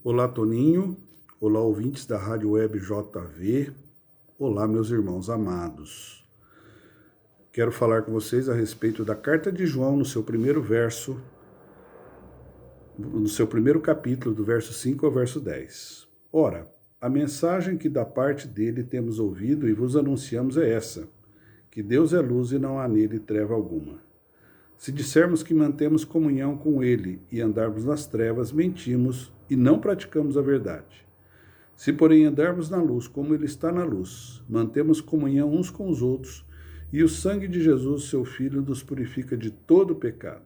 Olá, Toninho. Olá, ouvintes da Rádio Web JV. Olá, meus irmãos amados. Quero falar com vocês a respeito da carta de João, no seu primeiro verso, no seu primeiro capítulo, do verso 5 ao verso 10. Ora, a mensagem que da parte dele temos ouvido e vos anunciamos é essa, que Deus é luz e não há nele treva alguma. Se dissermos que mantemos comunhão com ele e andarmos nas trevas, mentimos e não praticamos a verdade. Se, porém, andarmos na luz, como ele está na luz, mantemos comunhão uns com os outros, e o sangue de Jesus, seu Filho, nos purifica de todo pecado.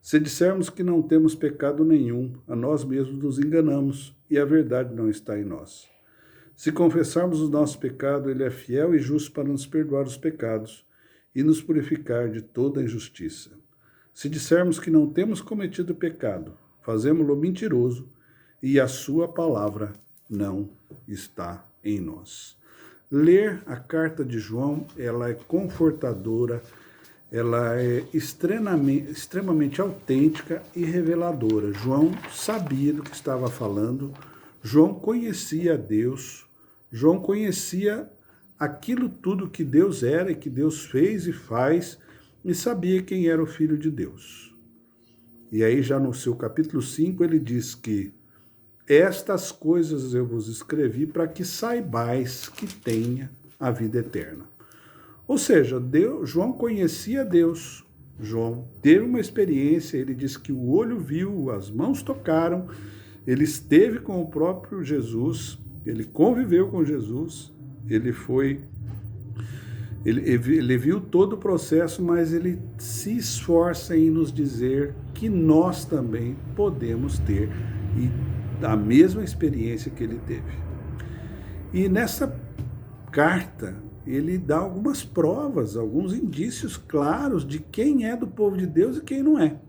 Se dissermos que não temos pecado nenhum, a nós mesmos nos enganamos, e a verdade não está em nós. Se confessarmos o nosso pecado, ele é fiel e justo para nos perdoar os pecados e nos purificar de toda injustiça. Se dissermos que não temos cometido pecado, fazemo-lo mentiroso, e a sua palavra não está em nós. Ler a carta de João, ela é confortadora, ela é extremamente autêntica e reveladora. João sabia do que estava falando, João conhecia Deus, João conhecia aquilo tudo que Deus era e que Deus fez e faz, e sabia quem era o Filho de Deus. E aí já no seu capítulo 5 ele diz que estas coisas eu vos escrevi para que saibais que tenha a vida eterna. Ou seja, João conhecia Deus, João teve uma experiência, ele diz que o olho viu, as mãos tocaram, ele esteve com o próprio Jesus, ele conviveu com Jesus, ele viu todo o processo, mas ele se esforça em nos dizer que nós também podemos ter a mesma experiência que ele teve. E nessa carta, ele dá algumas provas, alguns indícios claros de quem é do povo de Deus e quem não é.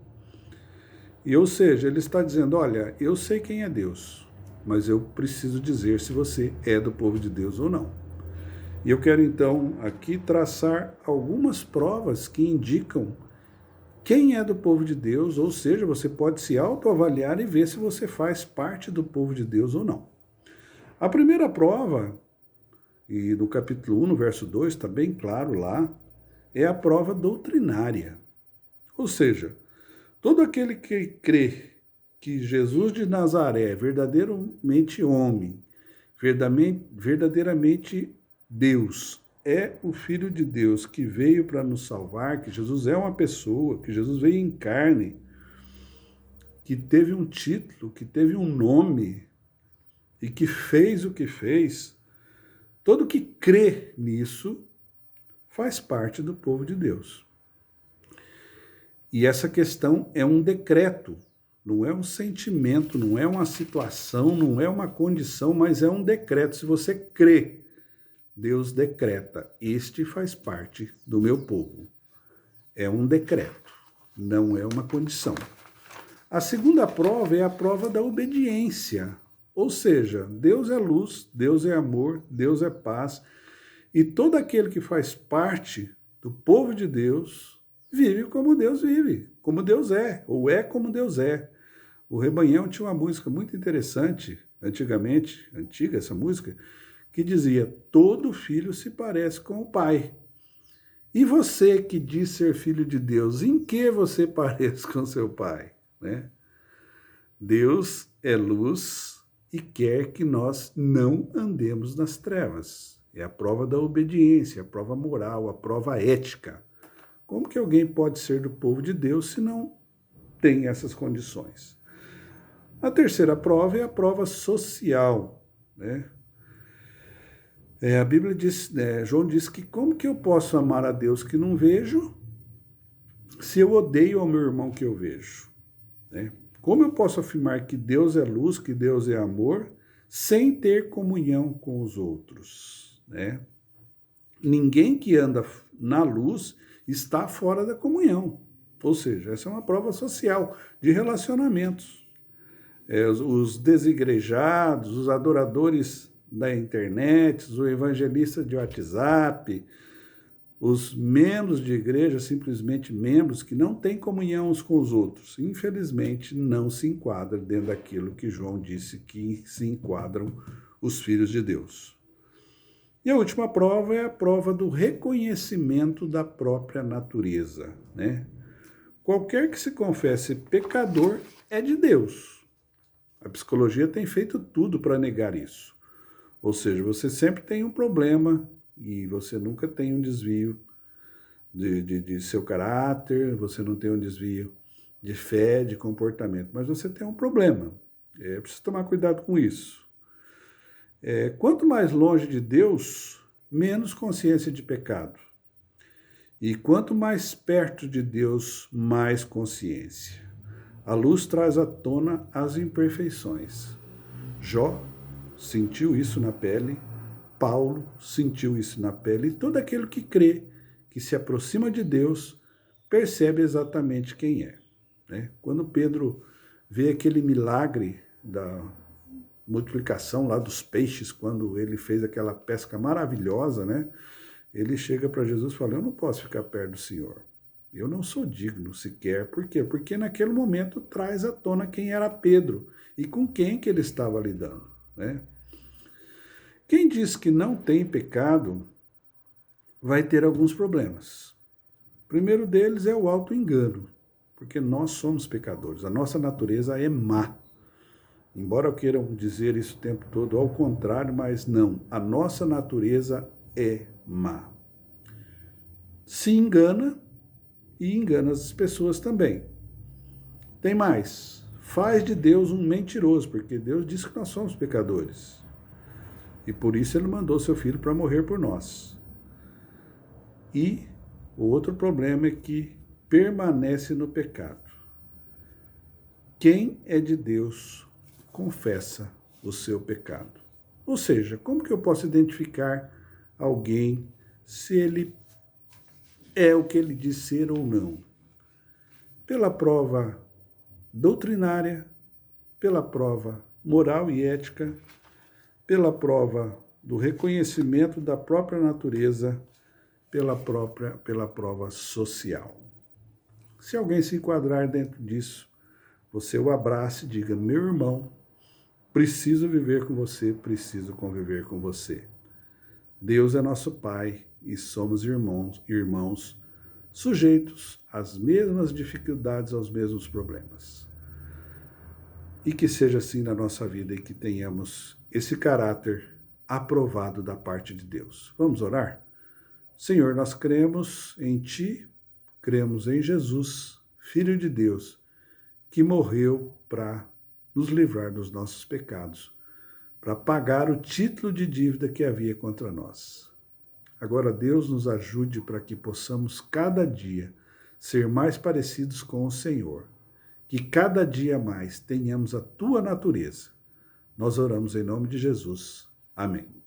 E, ou seja, ele está dizendo, olha, eu sei quem é Deus, mas eu preciso dizer se você é do povo de Deus ou não. E eu quero, então, aqui traçar algumas provas que indicam quem é do povo de Deus, ou seja, você pode se autoavaliar e ver se você faz parte do povo de Deus ou não. A primeira prova, e no capítulo 1, no verso 2, está bem claro lá, é a prova doutrinária. Ou seja, todo aquele que crê que Jesus de Nazaré é verdadeiramente homem, verdadeiramente Deus, é o Filho de Deus que veio para nos salvar, que Jesus é uma pessoa, que Jesus veio em carne, que teve um título, que teve um nome e que fez o que fez, todo que crê nisso faz parte do povo de Deus. E essa questão é um decreto, não é um sentimento, não é uma situação, não é uma condição, mas é um decreto. Se você crê, Deus decreta, este faz parte do meu povo. É um decreto, não é uma condição. A segunda prova é a prova da obediência. Ou seja, Deus é luz, Deus é amor, Deus é paz. E todo aquele que faz parte do povo de Deus vive como Deus vive, como Deus é, ou é como Deus é. O Rebanhão tinha uma música muito interessante, antiga essa música, que dizia, todo filho se parece com o pai. E você que diz ser filho de Deus, em que você parece com seu pai? Né? Deus é luz e quer que nós não andemos nas trevas. É a prova da obediência, a prova moral, a prova ética. Como que alguém pode ser do povo de Deus se não tem essas condições? A terceira prova é a prova social, né? A Bíblia diz, João diz que como que eu posso amar a Deus que não vejo se eu odeio ao meu irmão que eu vejo? Né? Como eu posso afirmar que Deus é luz, que Deus é amor, sem ter comunhão com os outros? Né? Ninguém que anda na luz está fora da comunhão. Ou seja, essa é uma prova social de relacionamentos. Os desigrejados, os adoradores da internet, o evangelista de WhatsApp, Os membros de igreja, simplesmente membros que não têm comunhão uns com os outros, infelizmente não se enquadram dentro daquilo que João disse que se enquadram os filhos de Deus. E a última prova é a prova do reconhecimento da própria natureza, né? Qualquer que se confesse pecador é de Deus. A psicologia tem feito tudo para negar isso. Ou seja, você sempre tem um problema e você nunca tem um desvio de seu caráter, você não tem um desvio de fé, de comportamento, mas você tem um problema. É preciso tomar cuidado com isso. Quanto mais longe de Deus, menos consciência de pecado. E quanto mais perto de Deus, mais consciência. A luz traz à tona as imperfeições. Jó sentiu isso na pele, Paulo sentiu isso na pele, e todo aquele que crê, que se aproxima de Deus, percebe exatamente quem é. Né? Quando Pedro vê aquele milagre da multiplicação lá dos peixes, quando ele fez aquela pesca maravilhosa, né? Ele chega para Jesus e fala, eu não posso ficar perto do Senhor. Eu não sou digno sequer. Por quê? Porque naquele momento traz à tona quem era Pedro e com quem que ele estava lidando. Né? Quem diz que não tem pecado vai ter alguns problemas. O primeiro deles é o auto-engano, porque nós somos pecadores, a nossa natureza é má. Embora queiram dizer isso o tempo todo, ao contrário, mas não, a nossa natureza é má. Se engana e engana as pessoas também. Tem mais, faz de Deus um mentiroso, porque Deus diz que nós somos pecadores. E por isso ele mandou seu filho para morrer por nós. E o outro problema é que permanece no pecado. Quem é de Deus confessa o seu pecado. Ou seja, como que eu posso identificar alguém se ele é o que ele diz ser ou não? Pela prova doutrinária, pela prova moral e ética, pela prova do reconhecimento da própria natureza, pela prova social. Se alguém se enquadrar dentro disso, você o abrace e diga, meu irmão, preciso viver com você, preciso conviver com você. Deus é nosso Pai e somos irmãos sujeitos às mesmas dificuldades, aos mesmos problemas. E que seja assim na nossa vida e que tenhamos esse caráter aprovado da parte de Deus. Vamos orar? Senhor, nós cremos em Ti, cremos em Jesus, Filho de Deus, que morreu para nos livrar dos nossos pecados, para pagar o título de dívida que havia contra nós. Agora, Deus nos ajude para que possamos cada dia ser mais parecidos com o Senhor, que cada dia mais tenhamos a Tua natureza. Nós oramos em nome de Jesus. Amém.